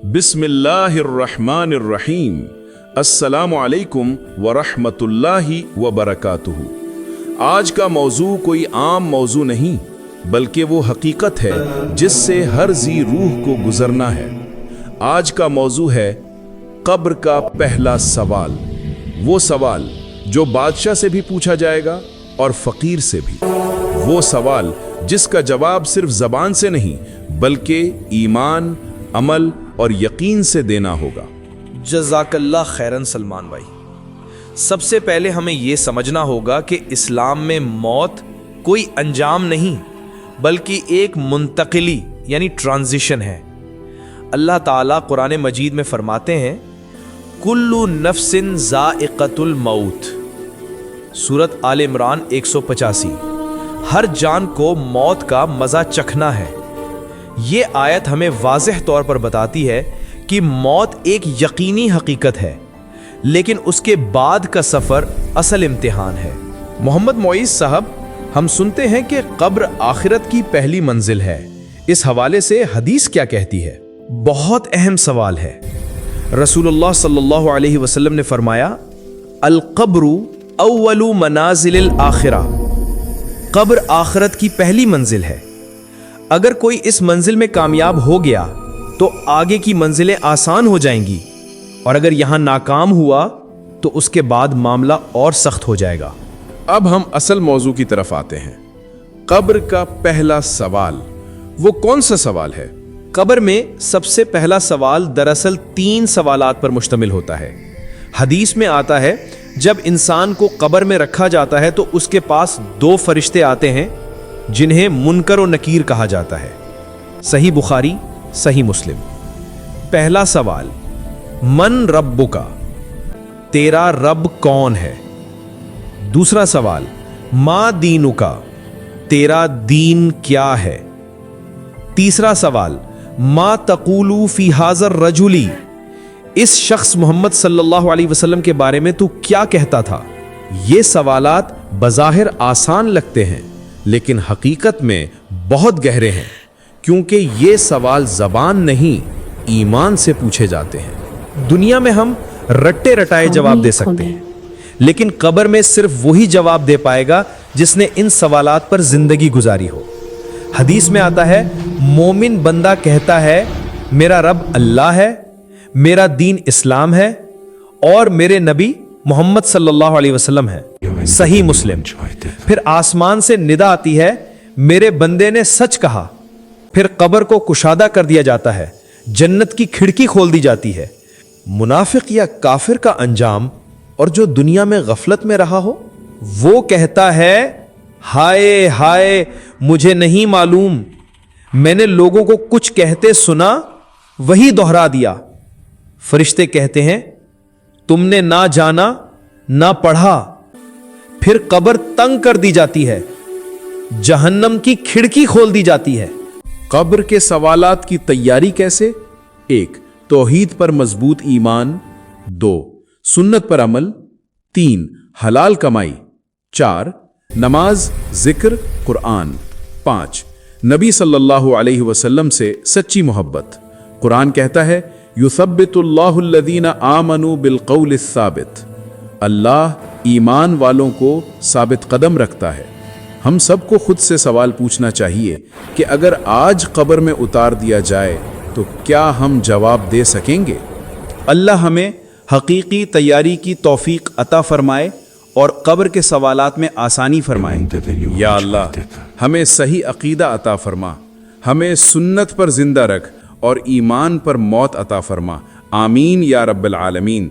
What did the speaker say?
बिस्मिल्लाहिर्रहमानिर्रहीम। अस्सलामु अलैकुम वरहमतुल्लाहि वबरकातुहू। आज का मौजू कोई आम मौजू नहीं, बल्कि वो हकीकत है जिससे हर जी रूह को गुजरना है। आज का मौजू है कब्र का पहला सवाल। वो सवाल जो बादशाह से भी पूछा जाएगा और फकीर से भी। वो सवाल जिसका जवाब सिर्फ जबान से नहीं, बल्कि ईमान, अमल और यकीन से देना होगा। जज़ाकल्लाह खैरन सलमान भाई। सबसे पहले हमें यह समझना होगा कि इस्लाम में मौत कोई अंजाम नहीं, बल्कि एक मुंतकिली यानी ट्रांजिशन है। अल्लाह ताला कुरान मजीद में फरमाते हैं, कुल्लु नफ्सिन ज़ाइक़तुल मौत, सूरत आल इमरान 185। हर जान को मौत का मज़ा चखना है। ये आयत हमें वाज़ेह तौर पर बताती है कि मौत एक यकीनी हकीकत है, लेकिन उसके बाद का सफ़र असल इम्तिहान है। मोहम्मद मोइज़ साहब, हम सुनते हैं कि कब्र आखिरत की पहली मंजिल है। इस हवाले से हदीस क्या कहती है? बहुत अहम सवाल है। रसूलुल्लाह सल्लल्लाहु अलैहि वसल्लम ने फरमाया, अल क़ब्रु अव्वलु मनाज़िलिल आखिरा। कब्र आखिरत की पहली मंजिल है। अगर कोई इस मंजिल में कामयाब हो गया तो आगे की मंजिलें आसान हो जाएंगी, और अगर यहां नाकाम हुआ तो उसके बाद मामला और सख्त हो जाएगा। अब हम असल मौजू की तरफ आते हैं। कब्र का पहला सवाल, वो कौन सा सवाल है? कब्र में सबसे पहला सवाल दरअसल 3 सवालात पर मुश्तमिल होता है। हदीस में आता है, जब इंसान को कब्र में रखा जाता है तो उसके पास 2 फरिश्ते आते हैं जिन्हें मुनकर और नकीर कहा जाता है। सही बुखारी, सही मुस्लिम। पहला सवाल, मन रब्बुका, तेरा रब कौन है? दूसरा सवाल, मा दीनुका, तेरा दीन क्या है? तीसरा सवाल, मा तक़ूलू फी हाज़र रजुली, इस शख्स मोहम्मद सल्लल्लाहु अलैहि वसल्लम के बारे में तू क्या कहता था? ये सवालात बज़ाहिर आसान लगते हैं, लेकिन हकीकत में बहुत गहरे हैं, क्योंकि ये सवाल ज़बान नहीं, ईमान से पूछे जाते हैं। दुनिया में हम रट्टे रटाए जवाब दे सकते हैं, लेकिन कब्र में सिर्फ वही जवाब दे पाएगा जिसने इन सवालात पर जिंदगी गुजारी हो। हदीस में आता है, मोमिन बंदा कहता है, मेरा रब अल्लाह है, मेरा दीन इस्लाम है और मेरे नबी मोहम्मद सल्लल्लाहु अलैहि वसल्लम है। सही मुस्लिम। फिर आसमान से निदा आती है, मेरे बंदे ने सच कहा। फिर कब्र को कुशादा कर दिया जाता है, जन्नत की खिड़की खोल दी जाती है। मुनाफिक या काफिर का अंजाम, और जो दुनिया में गफलत में रहा हो, वो कहता है, हाय हाय, मुझे नहीं मालूम, मैंने लोगों को कुछ कहते सुना, वही दोहरा दिया। फरिश्ते कहते हैं, तुमने ना जाना ना पढ़ा। फिर कब्र तंग कर दी जाती है, जहन्नम की खिड़की खोल दी जाती है। कब्र के सवालात की तैयारी कैसे? 1. तौहीद पर मजबूत ईमान। 2. सुन्नत पर अमल। 3. हलाल कमाई। 4. नमाज, जिक्र, कुरान। 5. नबी सल्लल्लाहु अलैहि वसल्लम से सच्ची मोहब्बत। कुरान कहता है, युसब्बितुल्लाहु अल्लज़ीना आमनू बिलक़ौलिस साबित। अल्लाह ईमान वालों को साबित कदम रखता है। हम सबको खुद से सवाल पूछना चाहिए कि अगर आज कब्र में उतार दिया जाए तो क्या हम जवाब दे सकेंगे? अल्लाह हमें हकीकी तैयारी की तौफीक अता फरमाए और कब्र के सवालात में आसानी फरमाए। या अल्लाह, हमें सही अकीदा अता फरमा, हमें सुन्नत पर जिंदा रख और ईमान पर मौत अता फरमा। आमीन या रब्बल आलमीन।